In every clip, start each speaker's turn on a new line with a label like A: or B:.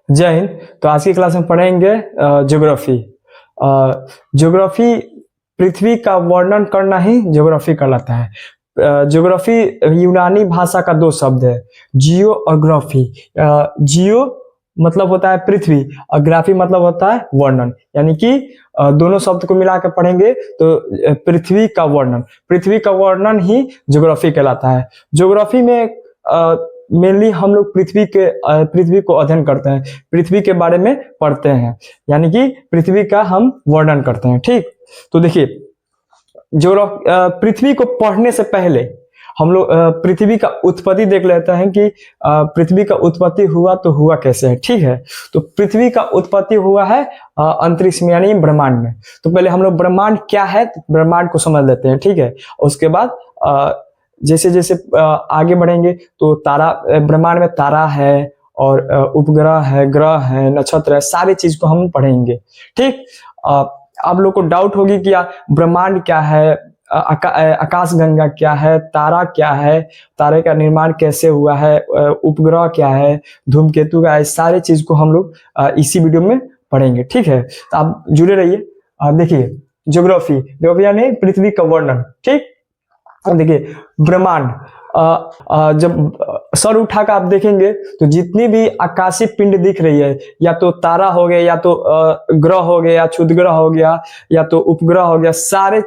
A: जय हिंद। तो आज की क्लास में पढ़ेंगे ज्योग्राफी। ज्योग्राफी, पृथ्वी का वर्णन करना ही ज्योग्राफी कहलाता है। ज्योग्राफी यूनानी भाषा का दो शब्द है, जियो और ग्राफी। जियो मतलब होता है पृथ्वी और ग्राफी मतलब होता है वर्णन, यानी कि दोनों शब्द को मिला कर पढ़ेंगे तो पृथ्वी का वर्णन ही ज्योग्राफी कहलाता है। ज्योग्राफी में मेनली हम लोग पृथ्वी को अध्ययन करते हैं, पृथ्वी के बारे में पढ़ते हैं, यानी कि पृथ्वी का हम वर्णन करते हैं। ठीक, तो देखिए, पृथ्वी को पढ़ने से पहले हम लोग पृथ्वी का उत्पत्ति देख लेते हैं कि पृथ्वी का उत्पत्ति हुआ तो हुआ कैसे है। ठीक है, तो पृथ्वी का उत्पत्ति हुआ है अंतरिक्ष में, यानी ब्रह्मांड में। तो पहले हम लोग ब्रह्मांड क्या है, ब्रह्मांड को समझ लेते हैं। ठीक है, उसके बाद जैसे जैसे आगे बढ़ेंगे तो ब्रह्मांड में तारा है और उपग्रह है, ग्रह है, नक्षत्र है, सारी चीज को हम पढ़ेंगे। ठीक, आप लोग को डाउट होगी कि ब्रह्मांड क्या है, आकाशगंगा क्या है, तारा क्या है, तारे का निर्माण कैसे हुआ है, उपग्रह क्या है, धूमकेतु क्या है, सारे चीज को हम लोग इसी वीडियो में पढ़ेंगे। ठीक है, तो आप जुड़े रहिए। देखिए, ज्योग्राफी यानी पृथ्वी का वर्णन। ठीक, देखिए ब्रह्मांड, जब सर उठाकर आप देखेंगे तो जितनी भी आकाशीय पिंड दिख रही है, या तो तारा हो गया, या तो ग्रह हो गया, या क्षुद्र ग्रह हो गया, या तो उपग्रह हो गया, सारे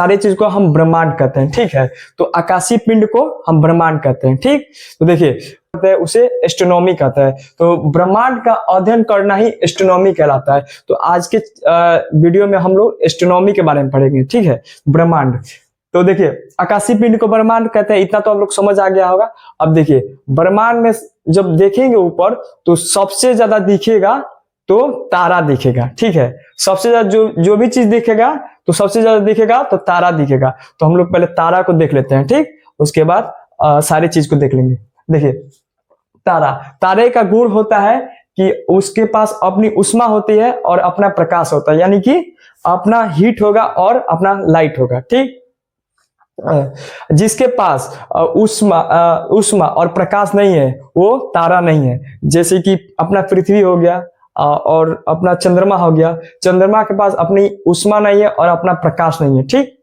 A: चीज को हम ब्रह्मांड कहते हैं। ठीक है, तो आकाशीय पिंड को हम ब्रह्मांड कहते हैं। ठीक, तो देखिए, उसे एस्ट्रोनॉमी कहता है। तो ब्रह्मांड का अध्ययन करना ही एस्ट्रोनॉमी कहलाता है। तो आज के वीडियो में हम लोग एस्ट्रोनॉमी के बारे में पढ़ेंगे। ठीक है, ब्रह्मांड। तो देखिए, आकाशीय पिंड को ब्रह्मांड कहते हैं, इतना तो आप लोग समझ आ गया होगा। अब देखिए, ब्रह्मांड में जब देखेंगे ऊपर तो सबसे ज्यादा दिखेगा तो तारा दिखेगा। ठीक है, सबसे ज्यादा जो भी चीज दिखेगा तो सबसे ज्यादा दिखेगा तो तारा दिखेगा। तो हम लोग पहले तारा को देख लेते हैं। ठीक, उसके बाद सारी चीज को देख लेंगे। देखिए, तारे का गुण होता है कि उसके पास अपनी ऊष्मा होती है और अपना प्रकाश होता है, यानी कि अपना हीट होगा और अपना लाइट होगा। ठीक, जिसके पास ऊष्मा और प्रकाश नहीं है वो तारा नहीं है। जैसे कि अपना पृथ्वी हो गया और अपना चंद्रमा हो गया। चंद्रमा के पास अपनी ऊष्मा नहीं है और अपना प्रकाश नहीं है। ठीक,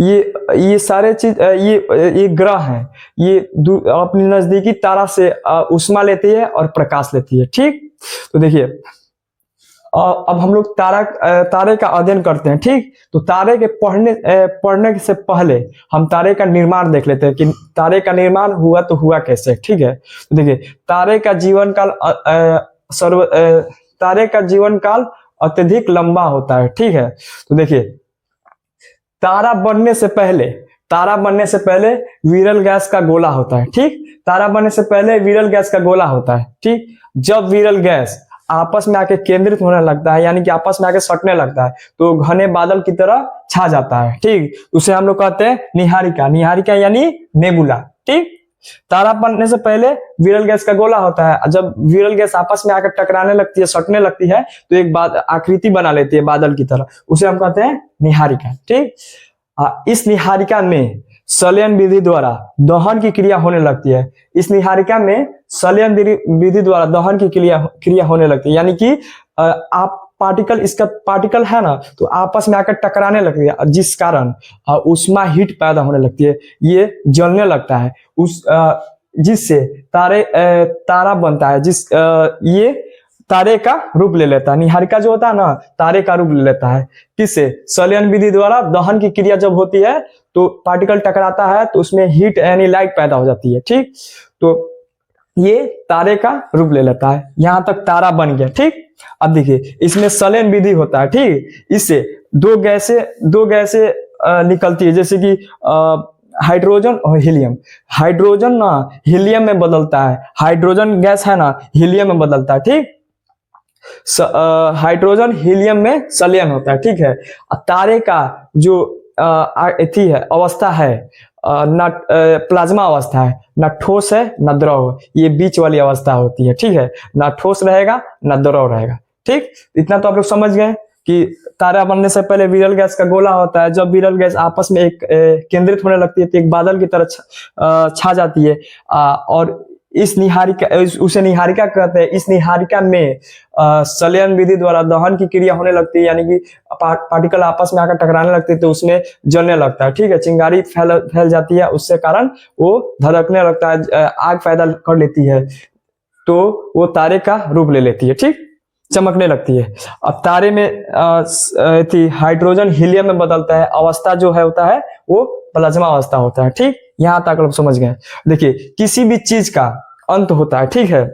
A: ये सारे चीज, ये ग्रह हैं, ये अपनी नजदीकी तारा से ऊष्मा लेती है और प्रकाश लेती है। ठीक, तो देखिए, अब हम लोग तारे का अध्ययन करते हैं। ठीक, तो तारे के पढ़ने से पहले हम तारे का निर्माण देख लेते हैं कि तारे का निर्माण हुआ तो हुआ कैसे। ठीक है, तो देखिए, तारे का जीवन काल अत्यधिक लंबा होता है। ठीक है, तो देखिए, तारा बनने से पहले विरल गैस का गोला होता है। ठीक, तारा बनने से पहले विरल गैस का गोला होता है। ठीक, जब विरल गैस आपस में आके केंद्रित होने लगता है, यानी कि आपस में आके सटने लगता है, तो घने बादल की तरह छा जाता है। ठीक, उसे हम लोग कहते हैं निहारिका यानी नेबुला। ठीक, तारा बनने से पहले विरल गैस का गोला होता है। जब विरल गैस आपस में आकर टकराने लगती है, सटने लगती है, तो एक आकृति बना लेती है बादल की तरह, उसे हम कहते हैं निहारिका। ठीक, इस निहारिका में संलयन विधि द्वारा दहन की क्रिया होने लगती है। इस निहारिका में संलयन विधि द्वारा दहन की क्रिया होने लगती है, यानी कि इसका पार्टिकल है ना, तो आपस में आकर टकराने लगती है, जिस कारण ऊष्मा हीट पैदा होने लगती है, ये जलने लगता है, जिससे तारा बनता है। ये तारे का रूप ले लेता है। निहारिका जो होता है ना, तारे का रूप ले लेता है। किससे? संलयन विधि द्वारा दहन की क्रिया जब होती है तो पार्टिकल टकराता है, तो उसमें हीट यानी लाइट पैदा हो जाती है। ठीक, तो ये तारे का रूप ले लेता है। यहां तक तारा बन गया। ठीक, अब देखिए, इसमें संलयन विधि होता है। ठीक, इससे दो गैसें निकलती है, जैसे कि हाइड्रोजन और हीलियम। हाइड्रोजन ना हीलियम में बदलता है, हाइड्रोजन गैस है ना हीलियम में बदलता है। ठीक, हाइड्रोजन हीलियम में संलयन होता है। ठीक है, तारे का जो अवस्था है, ना प्लाज्मा अवस्था है, ना ठोस है ना द्रव, ये बीच वाली अवस्था होती है। ठीक है, ना ठोस रहेगा ना द्रव रहेगा। ठीक, इतना तो आप लोग समझ गए कि तारा बनने से पहले विरल गैस का गोला होता है। जब विरल गैस आपस में केंद्रित होने लगती है तो एक बादल की तरह छा जाती है, और इस निहारिका उसे निहारिका कहते हैं। इस निहारिका में संलयन विधि द्वारा दहन की क्रिया होने लगती है, यानी कि पार्टिकल आपस में आकर टकराने लगते हैं तो उसमें जलने लगता है, ठीक है। चिंगारी फैल जाती है, उससे कारण वो धड़कने लगता है, आग पैदा कर लेती है, तो वो तारे का रूप ले लेती है, ठीक, चमकने लगती है। अब तारे में हाइड्रोजन हीलियम में बदलता है, अवस्था जो है होता है वो प्लाज्मा अवस्था होता है, ठीक। यहां तक आप समझ गए। देखिए किसी भी चीज का अंत होता है, ठीक है,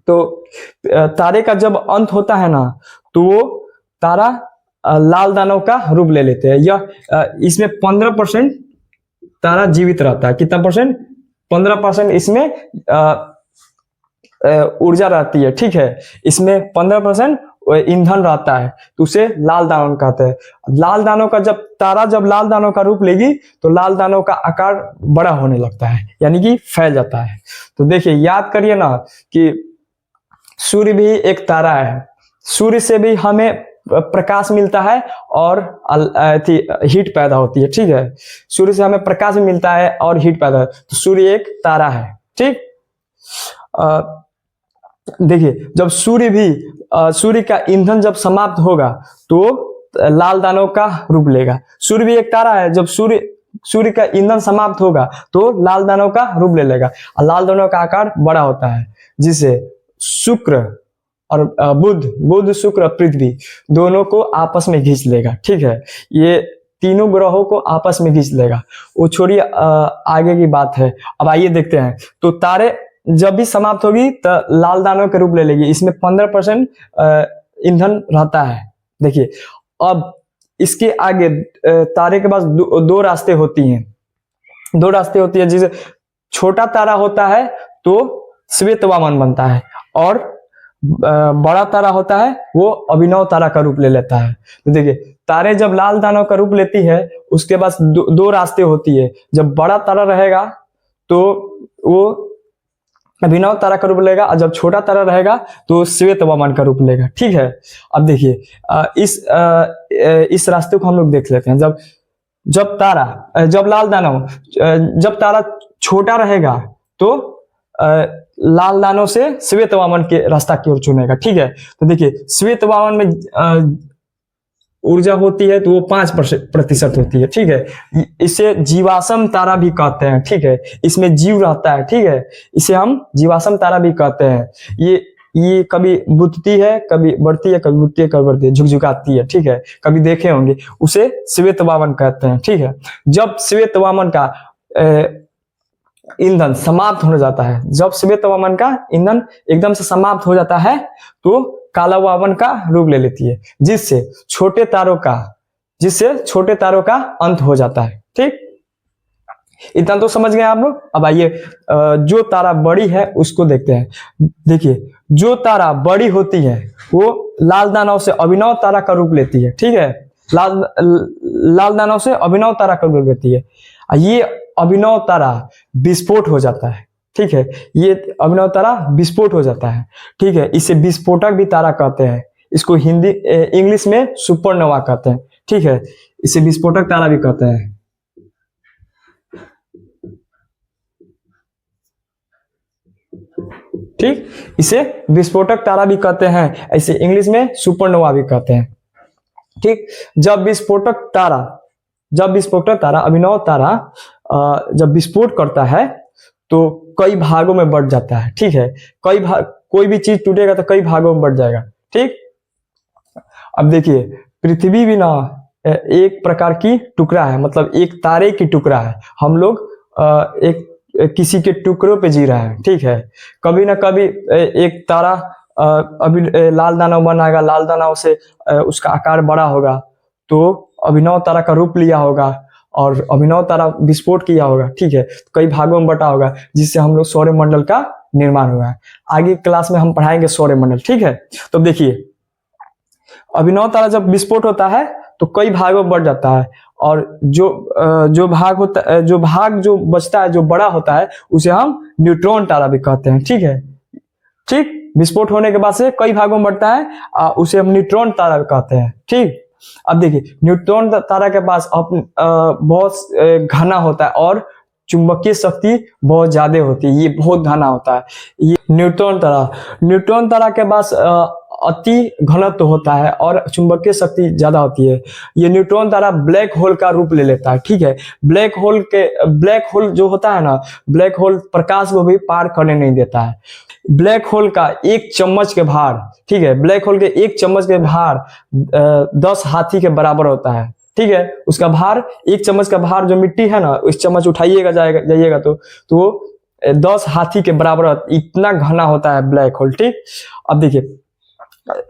A: तो तारे का जब अंत होता है ना तो वो तारा लाल दानव का रूप ले लेते हैं। यह इसमें 15% तारा जीवित रहता है। कितना परसेंट? 15% इसमें ऊर्जा रहती है, ठीक है। इसमें 15% ईंधन रहता है, तो उसे लाल दानव कहते हैं। लाल दानव का जब लाल दानव का रूप लेगी तो लाल दानव का आकार बड़ा होने लगता है, यानी कि फैल जाता है। तो देखिए याद करिए ना कि सूर्य भी एक तारा है, सूर्य से भी हमें प्रकाश मिलता है और हीट पैदा होती है, ठीक है। सूर्य से हमें प्रकाश भी मिलता है और हीट पैदा होती है, तो सूर्य एक तारा है, ठीक। देखिए जब सूर्य का ईंधन जब समाप्त होगा तो लाल दानव का रूप लेगा। सूर्य भी एक तारा है, जब सूर्य का ईंधन समाप्त होगा तो लाल दानव का रूप ले लेगा, और लाल दानव का आकार बड़ा होता है, जिसे शुक्र और बुध शुक्र पृथ्वी दोनों को आपस में खींच लेगा, ठीक है। ये तीनों ग्रहों को आपस में खींच लेगा। वो छोड़िए, आगे की बात है। अब आइए देखते हैं। तो तारे जब भी समाप्त होगी तो लाल दानव के रूप ले लेगी। इसमें 15% ईंधन रहता है। देखिए अब इसके आगे तारे के पास दो रास्ते होती हैं, जैसे छोटा तारा होता है तो श्वेत वामन बनता है, और बड़ा तारा होता है वो अभिनव तारा का रूप ले लेता है। तो देखिए तारे जब लाल दानव का रूप लेती है उसके पास दो रास्ते होती है। जब बड़ा तारा रहेगा तो वो अभिनव तारा का रूप लेगा, और जब छोटा तारा रहेगा तो श्वेत वामन का रूप लेगा, ठीक है। अब देखिए इस रास्ते को हम लोग देख लेते हैं। जब लाल दानव जब तारा छोटा रहेगा तो लाल दानव से श्वेत वामन के रास्ता की ओर चुनेगा, ठीक है। तो देखिए श्वेत वामन में ऊर्जा होती है तो वो 5% होती है, ठीक है। इसे जीवाश्म तारा भी कहते हैं, ठीक है। इसमें जीव रहता है, ठीक है। इसे हम जीवाश्म तारा भी कहते हैं। ये कभी बुझती है, कभी बढ़ती है, कभी बुझती है, कभी बढ़ती है, झुकझुकाती है, ठीक है। कभी देखे होंगे, उसे श्वेत वामन कहते हैं, ठीक है। जब श्वेत वामन का ईंधन समाप्त होने जाता है, जब श्वेत वामन का ईंधन एकदम से समाप्त हो जाता है तो काला वामन का रूप ले लेती है, जिससे छोटे तारों का अंत हो जाता है, ठीक। इतना तो समझ गए आप लोग। अब आइए जो तारा बड़ी है उसको देखते हैं। देखिए जो तारा बड़ी होती है वो लाल दानव से अभिनव तारा का रूप लेती है, ठीक है। लाल दानव से अभिनव तारा का रूप लेती है। ये अभिनव तारा विस्फोट हो जाता है, ठीक है। ये अभिनव तारा विस्फोट हो जाता है, ठीक है। इसे विस्फोटक भी तारा कहते हैं। इसको इंग्लिश में सुपरनोवा कहते हैं, ठीक है। इसे विस्फोटक तारा भी कहते हैं, ठीक। इसे विस्फोटक तारा भी कहते हैं, इसे इंग्लिश में सुपरनोवा भी कहते हैं, ठीक। जब विस्फोटक तारा अभिनव तारा जब विस्फोट करता है तो कई भागों में बढ़ जाता है, ठीक है। कोई भी चीज टूटेगा तो कई भागों में बढ़ जाएगा, ठीक। अब देखिए पृथ्वी भी ना एक प्रकार की टुकड़ा है, मतलब एक तारे की टुकड़ा है। हम लोग किसी के टुकड़ों पे जी रहे हैं, ठीक है। कभी ना कभी एक तारा अभी लाल दानव बनाएगा, लाल दानव से उसका आकार बड़ा होगा तो अभिनव तारा का रूप लिया होगा और अभिनव तारा विस्फोट किया होगा, ठीक है। कई भागों में बटा होगा, जिससे हम लोग सौरमंडल का निर्माण हुआ है। आगे क्लास में हम पढ़ाएंगे सौरमंडल, ठीक है। तो देखिए अभिनव तारा जब विस्फोट होता है तो कई भागों में बढ़ जाता है, और जो भाग जो बचता है, जो बड़ा होता है, उसे हम न्यूट्रॉन तारा भी कहते हैं, ठीक है, ठीक। विस्फोट होने के बाद से कई भागों में बढ़ता है, उसे हम न्यूट्रॉन तारा भी कहते हैं, ठीक। अब देखिए न्यूट्रॉन तारा के पास बहुत घना होता है और चुंबकीय शक्ति बहुत ज्यादा होती है, ये बहुत घना होता है। ये न्यूट्रॉन तारा के पास अति घनत्व होता है और चुंबकीय शक्ति ज्यादा होती है। ये न्यूट्रॉन तारा ब्लैक होल का रूप ले लेता है, ठीक है। ब्लैक होल जो होता है ना, ब्लैक होल प्रकाश को भी पार करने नहीं देता है। ब्लैक होल का एक चम्मच के भार, ठीक है, ब्लैक होल के एक चम्मच के भार 10 हाथी के बराबर होता है, ठीक है। उसका भार, एक चम्मच का भार जो मिट्टी है ना, उस चम्मच उठाइएगा जाइएगा तो 10 हाथी के बराबर, इतना घना होता है ब्लैक होल, ठीक। अब देखिए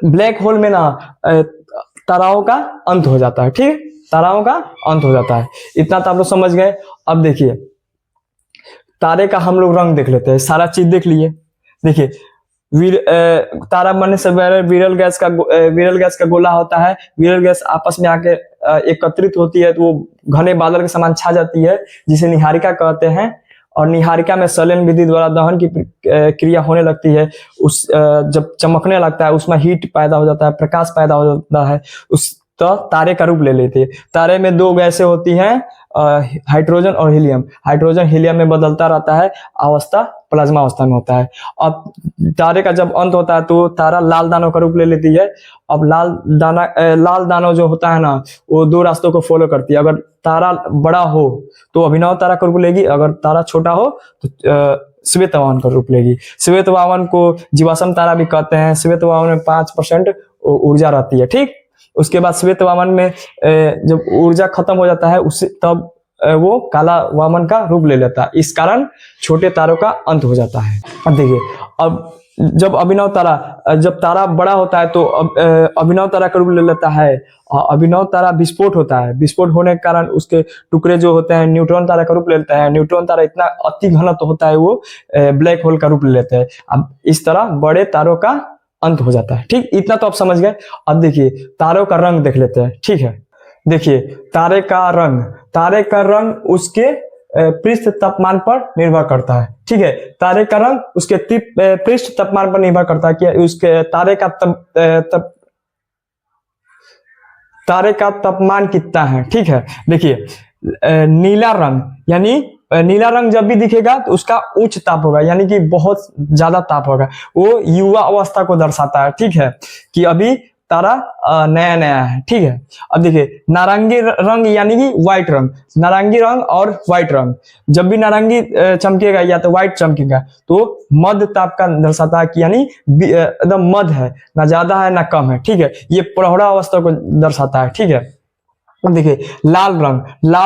A: ब्लैक होल में ना ताराओं का अंत हो जाता है, ठीक, ताराओं का अंत हो जाता है। इतना तो आप लोग समझ गए। अब देखिए तारे का हम लोग रंग देख लेते हैं, सारा चीज देख लिए। देखिए तारा बनने से पहले विरल गैस का गोला होता है। विरल गैस आपस में आके एकत्रित होती है तो वो घने बादल के समान छा जाती है, जिसे निहारिका कहते हैं। और निहारिका में संलयन विधि द्वारा दहन की क्रिया होने लगती है। जब चमकने लगता है उसमें हीट पैदा हो जाता है, प्रकाश पैदा हो जाता है, उस तो तारे का रूप ले लेते हैं। तारे में दो गैसें होती हैं, हाइड्रोजन और हीलियम। हाइड्रोजन हीलियम में बदलता रहता है, अवस्था प्लाज्मा अवस्था में होता है। अब तारे का जब अंत होता है तो तारा लाल दानों का रूप ले लेती है। अब लाल दानव जो होता है ना, वो दो रास्तों को फॉलो करती है। अगर तारा बड़ा हो तो अभिनव तारा का रूप लेगी, अगर तारा छोटा हो तो श्वेत वाहन का रूप लेगी। श्वेत वाहन को जीवाश्म तारा भी कहते हैं। श्वेत वाहन में 5% ऊर्जा रहती है, ठीक। उसके बाद श्वेत वामन में जब ऊर्जा खत्म हो जाता है उससे तब वो काला वामन का रूप ले लेता है। इस कारण छोटे तारों का अंत हो जाता है। अब देखिए, अब जब तारा बड़ा होता है तो अभिनव तारा का रूप ले लेता है। अभिनव तारा विस्फोट होता है। विस्फोट होने के कारण उसके टुकड़े जो होते हैं न्यूट्रॉन तारा का रूप ले लेता है। न्यूट्रॉन तारा इतना अति घनत्व होता है वो ब्लैक होल का रूप ले लेते हैं। अब इस तरह बड़े तारों का अंत हो जाता है, ठीक। इतना तो आप समझ गए। अब देखिए तारों का रंग देख लेते हैं, ठीक है। देखिए तारे का रंग उसके पृष्ठ तापमान पर निर्भर करता है, ठीक है। तारे का रंग उसके पृष्ठ तापमान पर निर्भर करता है कि उसके तारे का तापमान कितना है, ठीक है। देखिए नीला रंग, यानी नीला रंग जब भी दिखेगा तो उसका उच्च ताप होगा, यानी कि बहुत ज्यादा ताप होगा। वो युवा अवस्था को दर्शाता है, ठीक है, कि अभी तारा नया नया है, ठीक है। अब देखिए नारंगी रंग यानी कि व्हाइट रंग, नारंगी रंग और व्हाइट रंग, जब भी नारंगी चमकेगा या तो व्हाइट चमकेगा तो मध्य ताप का दर्शाता है कि यानी एकदम मध्य है, ना ज्यादा है ना कम है, ठीक है। ये प्रौढ़ा अवस्था को दर्शाता है, ठीक है। अब देखिए लाल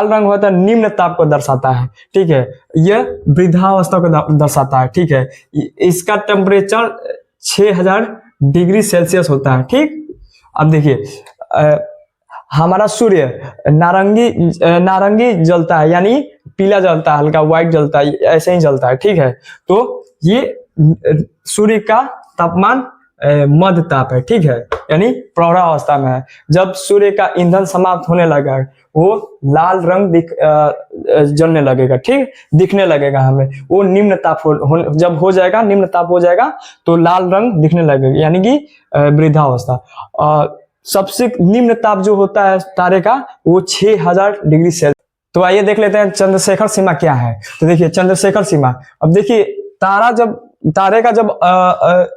A: रंग होता है निम्न ताप को दर्शाता है, ठीक है। यह वृद्धावस्था को दर्शाता है, ठीक है। इसका टेम्परेचर 6000 डिग्री सेल्सियस होता है, ठीक। अब देखिए हमारा सूर्य नारंगी जलता है, यानी पीला जलता है, हल्का व्हाइट जलता है, ऐसे ही जलता है, ठीक है। तो ये सूर्य का तापमान मध्य ताप है, ठीक है, यानी प्रौढ़ा अवस्था में है। जब सूर्य का ईंधन समाप्त होने लगा वो लाल रंग जलने लगेगा, ठीक, दिखने लगेगा हमें। वो निम्न ताप जब हो जाएगा, निम्न ताप हो जाएगा तो लाल रंग दिखने लगेगा, यानी कि वृद्धावस्था। सबसे निम्न ताप जो होता है तारे का वो 6000 डिग्री सेल्सियस। तो आइए देख लेते हैं चंद्रशेखर सीमा क्या है। तो देखिए चंद्रशेखर सीमा, अब देखिए तारे का जब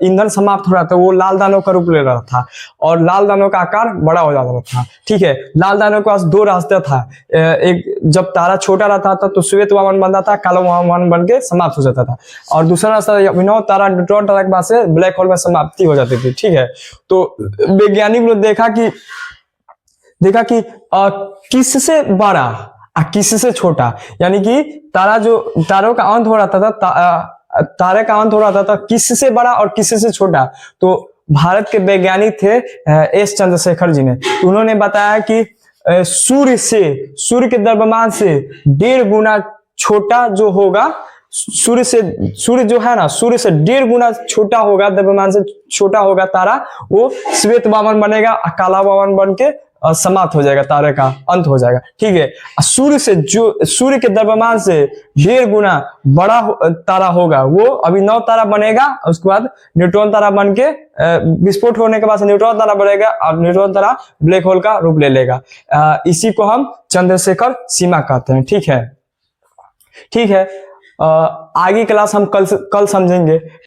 A: ईंधन समाप्त हो रहा था वो लाल दानों का रूप ले रहा था और लाल दानों का आकार बड़ा हो जाता था, ठीक है। लाल दानों के पास दो रास्ते था। एक जब तारा छोटा रहता था तो श्वेत वामन बनता था, काला वामन बन के समाप्त हो जाता था। और दूसरा रास्ता अभिनव तारा न्यूट्रॉन तारा के पास से ब्लैक होल में समाप्ति हो जाती थी, ठीक है। तो वैज्ञानिक लोग देखा कि किससे बड़ा किससे छोटा, यानी कि तारों का अंत हो रहा था तारे का अंत हो रहा था किससे बड़ा और किससे छोटा। तो भारत के वैज्ञानिक थे एस चंद्रशेखर जी ने, तो उन्होंने बताया कि सूर्य के द्रव्यमान से 1.5 गुना छोटा जो होगा, सूर्य जो है ना, सूर्य से 1.5 गुना छोटा होगा, द्रव्यमान से छोटा होगा तारा, वो श्वेत वामन बनेगा, काला वामन बन के समाप्त हो जाएगा, तारे का अंत हो जाएगा, ठीक है। सूर्य के द्रव्यमान से 1.5 गुना बड़ा तारा होगा वो अभिनव तारा बनेगा। उसके बाद न्यूट्रॉन तारा बन के विस्फोट होने के बाद न्यूट्रॉन तारा बनेगा और न्यूट्रॉन तारा ब्लैक होल का रूप ले लेगा। इसी को हम चंद्रशेखर सीमा कहते हैं, ठीक है। ठीक है, आगे क्लास हम कल समझेंगे।